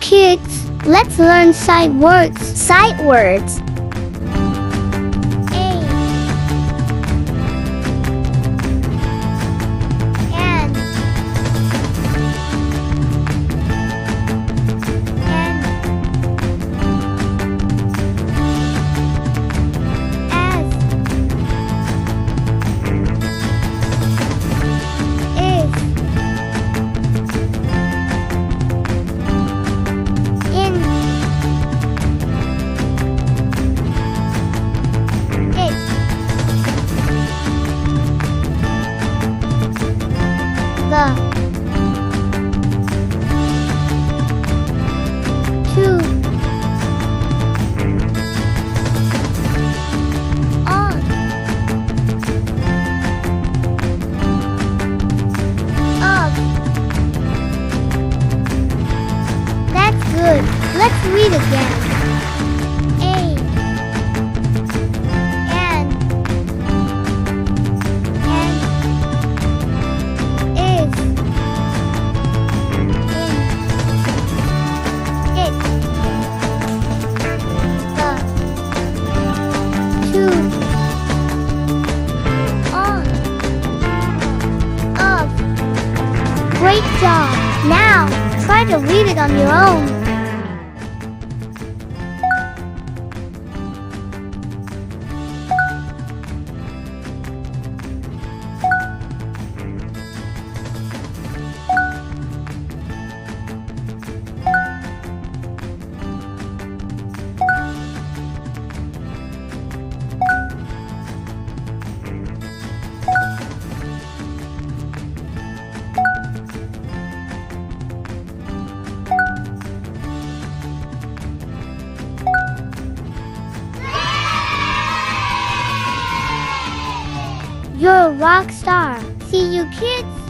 kids, let's learn sight words. Sight words. Let's read again. Great job! Now, try to read it on your own. You're a rock star. See you, kids.